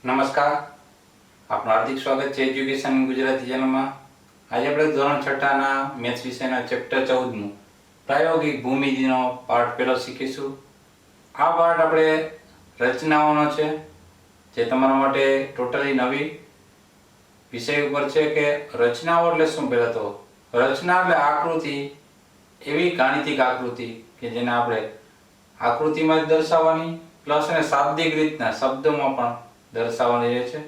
નમસ્કાર, આપનું હાર્દિક સ્વાગત છે એજ્યુકેશન ગુજરાતી ચેનલમાં. આજે આપણે ધોરણ 6ના મેથ્સ વિષયના ચેપ્ટર 14નું પ્રાયોગિક ભૂમિતિનો પાઠ પહેલો શીખીશું. આ પાઠ આપણે રચનાઓનો છે, જે તમારા માટે ટોટલી નવી વિષય ઉપર છે કે રચનાઓ એટલે શું. પહેલા તો રચના એટલે આકૃતિ, એવી ગાણિતિક આકૃતિ કે જેને આપણે આકૃતિમાં જ દર્શાવવાની પ્લસ અને શાબ્દિક રીતના શબ્દોમાં પણ દર્શાવવાની રહે છે.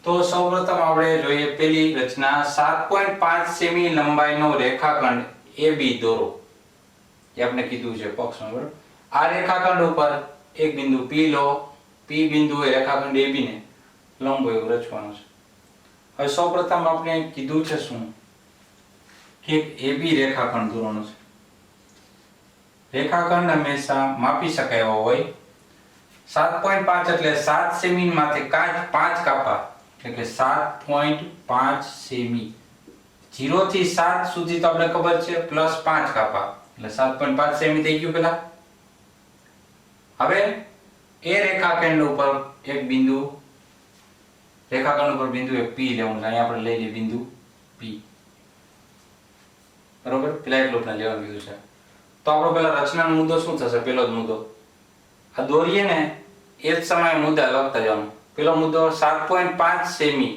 તો સૌપ્રથમ આપણે જોઈએ પેલી રચના. 7.5 સેમી લંબાઈનો રેખાખંડ AB દોરો. એ આપણે કીધું છે પક્ષમાં, બરાબર. આ રેખાખંડ ઉપર એક બિંદુ P લો. P બિંદુએ રેખાખંડ AB ને લંબ એવું રચવાનું છે. હવે સૌપ્રથમ આપણે કીધું છે શું કે AB રેખાખંડ દોરવાનો છે. રેખાખંડ હંમેશા માપી શકાય એવો હોય. 7.5 એટલે 7 સેમી માંથી 5 કાપા એટલે કે 7.5 સેમી. 0 થી 7 સુધી તો આપણે ખબર છે, પ્લસ 5 કાપા એટલે 7.5 સેમી થઈ ગયું. પેલા હવે એ રેખાખંડ ઉપર એક બિંદુ, રેખાખંડ ઉપર બિંદુ એક P લેવાનું છે. અહીંયા આપણે લઈ લઈએ બિંદુ P, બરોબર. પેલા એટલું આપણે લેવાનું કીધું છે. તો આપણો પેલા રચનાનો મુદ્દો શું થશે? પેલો જ મુદ્દો આ દોરીએ ને એ જ સમયે મુદ્દા લખતા જવાનું. પેલો મુદ્દો 7.5 સેમી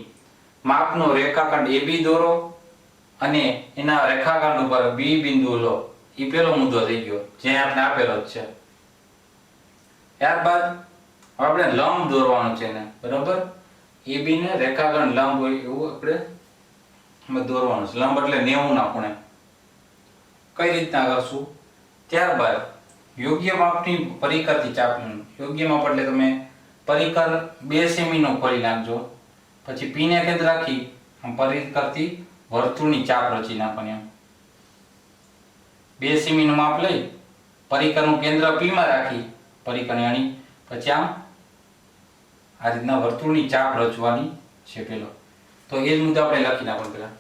માપનો રેખાખંડ AB દોરો અને એના રેખાખંડ ઉપર B બિંદુ લો. એ પેલો મુદ્દો થઈ ગયો, જે આપણે આપેલો જ છે. ત્યારબાદ આપણે લંબ દોરવાનું છે ને, બરોબર. AB ને રેખાખંડ લંબ હોય એવું આપણે દોરવાનું છે. લંબ એટલે 90 ના ખૂણે. કઈ રીતના કરશું? ત્યારબાદ યોગ્ય માપની પરિકરથી ચાપ લેવાનું. યોગ્ય માપ એટલે તમે પરિકર 2 સેમી નો ખોલી નાખજો. પછી P ને કેન્દ્ર રાખી આમ પરિકરથી વર્તુળની ચાપ રચી નાખવાની. આમ 2 સેમી નું માપ લઈ પરિકરનું કેન્દ્ર P માં રાખી પરિકરની અણી પછી આમ આ રીતના વર્તુળની ચાપ રચવાની છે પેલો. તો એ જ મુદ્દો આપણે લખી નાખવાનું. પેલા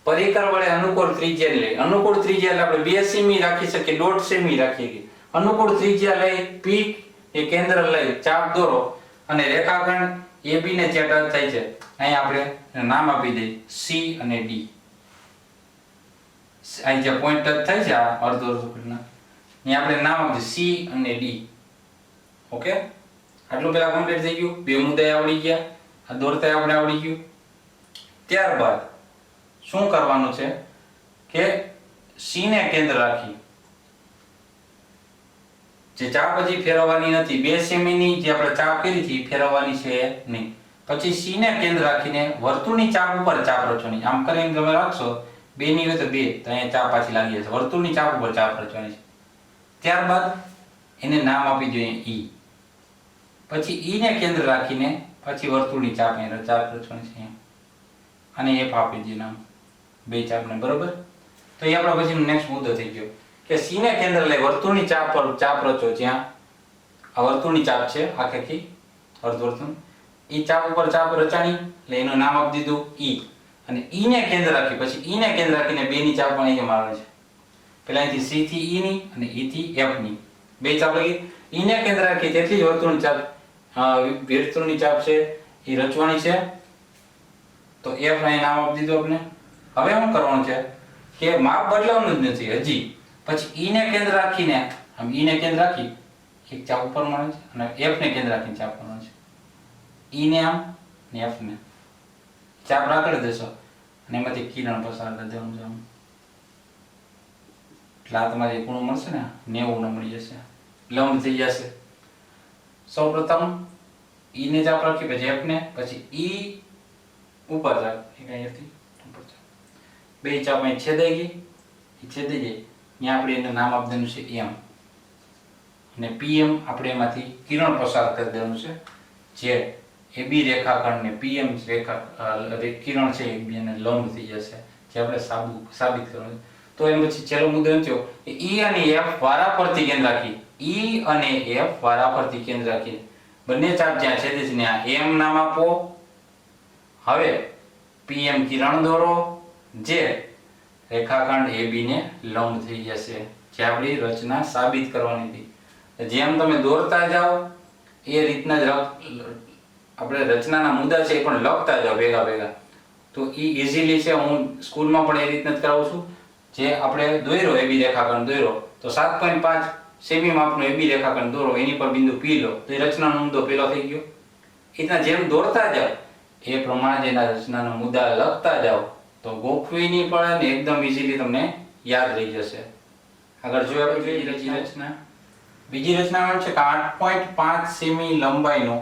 પરિકર વડે અનુકૂળ ત્રિજ્યા લઈ. અનુકૂળ ત્રિજ્યા એટલે આપણે 2 સેમી રાખી શકીએ, 1.5 સેમી રાખીએ. અનુકૂળ ત્રિજ્યા લઈ P એ કેન્દ્ર લઈ ચાપ દોરો અને રેખાખંડ AB ને જે ટચ થાય છે અહીં આપણે નામ આપી દઈએ C અને D. અહીં જે પોઈન્ટ ટચ થાય છે આ અર્ધવર્તુળના, અહીં આપણે નામ આપી C અને D. ઓકે, આટલું પેલા કમ્પ્લીટ થઈ ગયું. બે મુદ્દા આવડી ગયા, આ દોરતા આપણે આવડી ગયું. ત્યારબાદ શું કરવાનું છે કે C ને કેન્દ્ર રાખી જે ચાપ હજી ફેરવવાની નથી. 2 સેમી ની જે આપણે ચાપ કરી હતી ફેરવવાની છે નહીં. પછી C ને કેન્દ્ર રાખીને વર્તુળની ચાપ ઉપર ચાપ રચવાની. આમ કરીને તમે રાખશો 2 ની હોય તો 2, તો અહીંયા ચાપ પાછી લાગી જશે. વર્તુળની ચાપ ઉપર ચાપ રચવાની છે. ત્યારબાદ એને નામ આપી દઈએ E. પછી E ને કેન્દ્ર રાખીને પછી વર્તુળની ચાપ અહીં ચાપ રચવાની છે અને F આપી દઈએ નામ, બે ચાપને, બરોબર. તો એ આપણો પછી નેક્સ્ટ મુદ્દો થઈ ગયો કે C ને કેન્દ્ર લઈ વર્તુળની ચાપ પર ચાપ રચો. જ્યાં આ વર્તુળની ચાપ છે આખેથી અર્ધવર્તુળ, એ ચાપ ઉપર ચાપ રચાણી એટલે એનું નામ આપી દીધું E. અને E ને કેન્દ્ર રાખી પછી E ને કેન્દ્ર રાખીને બે ની ચાપ પણ અહીંયા મારવાની છે. પેલા અહીંથી C થી E ની અને E થી F ની બે ચાપ લગી. E ને કેન્દ્ર રાખી તેથી જ વર્તુળની ચાપ, વર્તુળની ચાપ છે એ રચવાની છે. તો F ને નામ આપી દીધું આપણે. હવે શું કરવાનું છે કે માપ બદલાવવાનું જ નથી હજી. પછી E ને કેન્દ્ર રાખીને આમ E ને કેન્દ્ર રાખી એક ચાપ ઉપર મળે છે અને F ને કેન્દ્ર રાખીને ચાપ મળે છે. E ને આમ ને F ને ચાપ રાખી દેશો અને એમાંથી કિરણ પસાર કરી દેવાનું છે. આમ એટલે આ તમારે ખૂણો મળશે ને 90 મળી જશે, લંબ થઈ જશે. સૌપ્રથમ E ને ચાપ રાખી પછી F ને પછી E ઉપર ચાપ અહીંયાથી ઉપર ચાપ બે ચાપ અહીં છેદાઈ ગઈ. એ છેદાઈ જાય ત્યાં આપણે એનું નામ આપી દેવાનું છે M અને PM આપણે એમાંથી કિરણ પસાર કરી દેવાનું છે જે AB રેખાખંડ ને PM કિરણ છે એકબીજાને લંબ થઈ જશે, જે આપણે સાબિત કરવાનું. તો એમ પછી છેલ્લો મુદ્દો એમ થયો કે E અને F વારાફરતી કેન્દ્ર રાખી. E અને F વારાફરતી કેન્દ્ર રાખી બંને ચાપ જ્યાં છેદે છે ત્યાં M નામ આપો. હવે PM કિરણ દોરો જે રેખાખંડ AB ને લંબ થઈ જશે, જે આપણી રચના સાબિત કરવાની હતી. જેમ તમે દોરતા જાઓ એ રીતના જ આપણે રચનાના મુદ્દા છે એ પણ લખતા જાઓ ભેગા ભેગા, તો એ ઇઝીલી છે. હું સ્કૂલમાં પણ એ રીતના જ કરાવું છું. જે આપણે દોર્યો એબી રેખાખંડ દોર્યો તો 7.5 સેમી માપનો એબી રેખાખંડ દોરો, એની પર બિંદુ P લો તો એ રચનાનો મુદ્દો પેલો થઈ ગયો. એ રીતના જેમ દોરતા જાઓ એ પ્રમાણે એના રચનાના મુદ્દા લખતા જાઓ તો ગોખવી નહીં પડે ને એકદમ ઇઝીલી તમને યાદ રહી જશે. આગળ જોઈએ આપણે બીજી રચના. બીજી રચનામાં છે કે 8.5 સેમી લંબાઈનો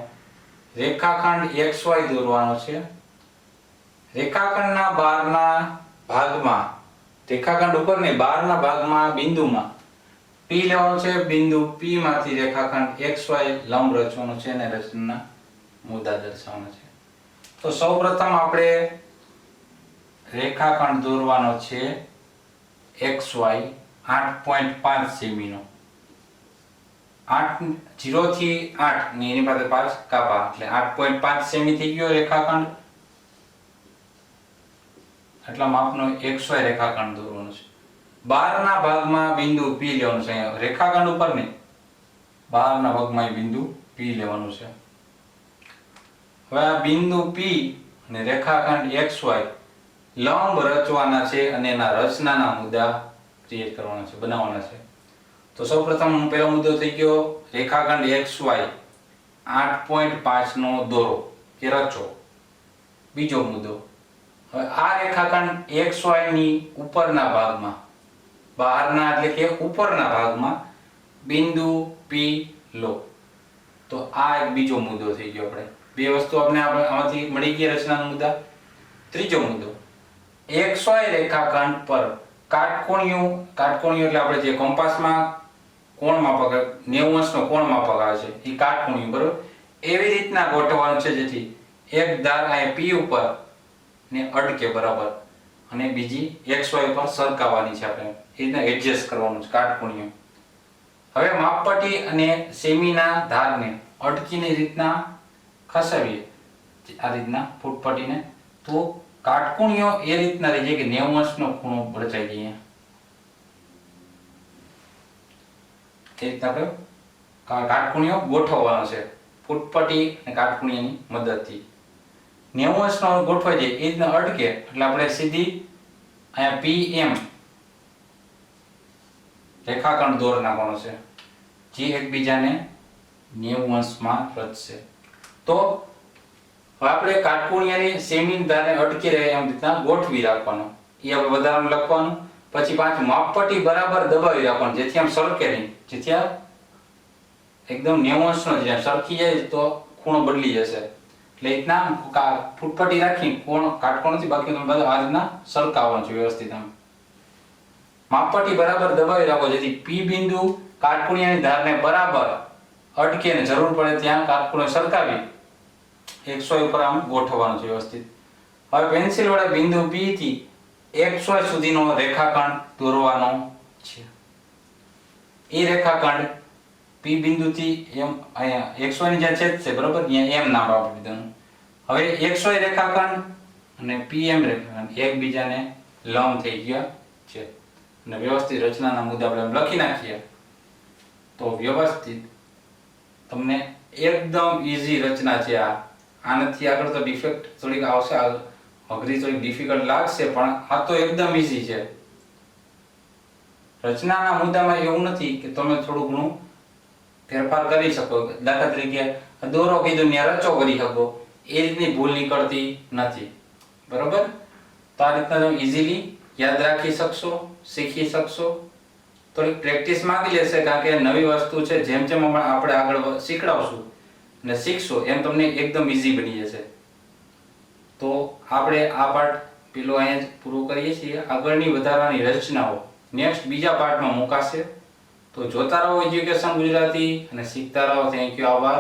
રેખાખંડ XY દોરવાનો છે. રેખાખંડના બહારના ભાગમાં, રેખાખંડ ઉપરની બહારના ભાગમાં બિંદુમાં P લેવાનો છે. બિંદુ P માંથી રેખાખંડ XY લંબ રચવાનો છે અને રચનાના મુદ્દા દર્શાવવાના છે. તો સૌપ્રથમ આપણે રેખાખંડ દોરવાનો છે XY 8.5 સેમીનો. 0 થી 8 ને એની પાસે 5 કાપા એટલે 8.5 સેમી થઈ ગયો રેખાખંડ. આટલા માપનો XY રેખાખંડ દોરવાનો છે. બહારના ભાગમાં બિંદુ P લેવાનું છે. અહીંયા રેખાખંડ ઉપર ને બહારના ભાગમાં બિંદુ P લેવાનું છે. હવે આ બિંદુ P અને રેખાખંડ XY લંબ રચવાના છે અને એના રચનાના મુદ્દા ક્રિએટ કરવાના છે, બનાવવાના છે. તો સૌપ્રથમ પહેલો મુદ્દો થઈ ગયો રેખાખંડ XY 8.5 નો દોરો કે રચો. બીજો મુદ્દો, હવે આ રેખાખંડ XY ની ઉપરના ભાગમાં, બહારના એટલે કે ઉપરના ભાગમાં બિંદુ P લો. તો આ એક બીજો મુદ્દો થઈ ગયો. આપણે બે વસ્તુ આપણે આમાંથી મળી ગઈ રચનાના મુદ્દા. ત્રીજો મુદ્દો, XY રેખાખંડ પર કાટકોણિયું એટલે આપણે જે કંપાસમાં કોણ માપક 90 અંશનો કોણ માપક આવે છે એ કાટકોણિયું, બરોબર, એવી રીતના ગોઠવવાનું છે જેથી એક ધાર આ P ઉપર ને અટકે બરાબર અને બીજી XY ઉપર સરકાવવાની છે. આપણે એ રીતના એડજસ્ટ કરવાનું છે કાટકોણિયું. હવે માપપટ્ટી અને સેમીના ધારને અટકીની રીતના ખસાવીએ આ રીતના ફૂટપટ્ટીને તો કાટકોણિયો એ રીતના રહી જાય કે 90 અંશનો ખૂણો રચાઈ જાય. એ રીતના આપણે કાટકોણિયો ગોઠવવાનો છે ફૂટપટ્ટી અને કાટકોણિયાની મદદથી. 90 અંશનો ગોઠવાઈ જાય એ રીતના અટકે એટલે આપણે સીધી અહીંયા PM રેખાખંડ દોર નાખવાનો છે જે એકબીજાને 90 અંશમાં રચશે. તો હવે આપણે કાટકોણિયાની સેમી ધારને અટકી રહે એમ રીતના ગોઠવી રાખવાનો. એ આપણે વધારામાં લખવાનું. પછી પાછું માપપટ્ટી બરાબર દબાવી રાખવાનું જેથી આમ સરકે નહીં, જેથી આ એકદમ 90 અંશનો જેમ સરકી જાય તો ખૂણો બદલી જશે. એટલે રીતના ફૂટપટ્ટી રાખી કોણ કાટકોણથી બાકી બધા આ રીતના સરકાવવાનું છે વ્યવસ્થિત. આમ માપપટ્ટી બરાબર દબાવી રાખો જેથી P બિંદુ કાટકોણિયાની ધારને બરાબર અટકે ને જરૂર પડે ત્યાં કાટકોણો સરકાવી XY ઉપર આમ ગોઠવવાનું છે વ્યવસ્થિત. હવે પેન્સિલ વડે બિંદુ P થી XY સુધીનો રેખાખંડ દોરવાનો છે. એ રેખાખંડ P બિંદુથી એમ અહીંયા XY ની જ્યાં છેદ છે બરાબર ત્યાં M નામ આપી દીધું. હવે XY રેખાખંડ અને PM રેખાખંડ એકબીજાને લંબ થઈ ગયા છે અને વ્યવસ્થિત રચનાના મુદ્દા આપણે લખી નાખીએ તો વ્યવસ્થિત તમને એકદમ ઈઝી રચના છે. આનાથી આગળ તો ડિફેક્ટ થોડીક આવશે, અઘરી થોડીક ડિફિકલ્ટ લાગશે પણ આ તો એકદમ ઈઝી છે. રચનાના મુદ્દામાં એવું નથી કે તમે થોડું ઘણું ફેરફાર કરી શકો. દાખલા તરીકે દોરો કીધું ત્યાં રચો કરી શકો, એ રીતની ભૂલ નીકળતી નથી, બરોબર. તો આ રીતના તમે ઈઝીલી યાદ રાખી શકશો, શીખી શકશો. થોડીક પ્રેક્ટિસ માંગી લેશે કારણ કે નવી વસ્તુ છે. જેમ જેમ આપણે આગળ શીખડાવશું અને શીખશો એમ તમને એકદમ ઈઝી બની જશે. તો આપણે આ પાર્ટ પેલો અહીંયા જ પૂરો કરીએ છીએ. આગળની વધારાની રચનાઓ નેક્સ્ટ બીજા પાર્ટમાં મુકાશે. તો જોતા રહો એજ્યુકેશન ગુજરાતી અને શીખતા રહો. થેન્ક યુ, આભાર.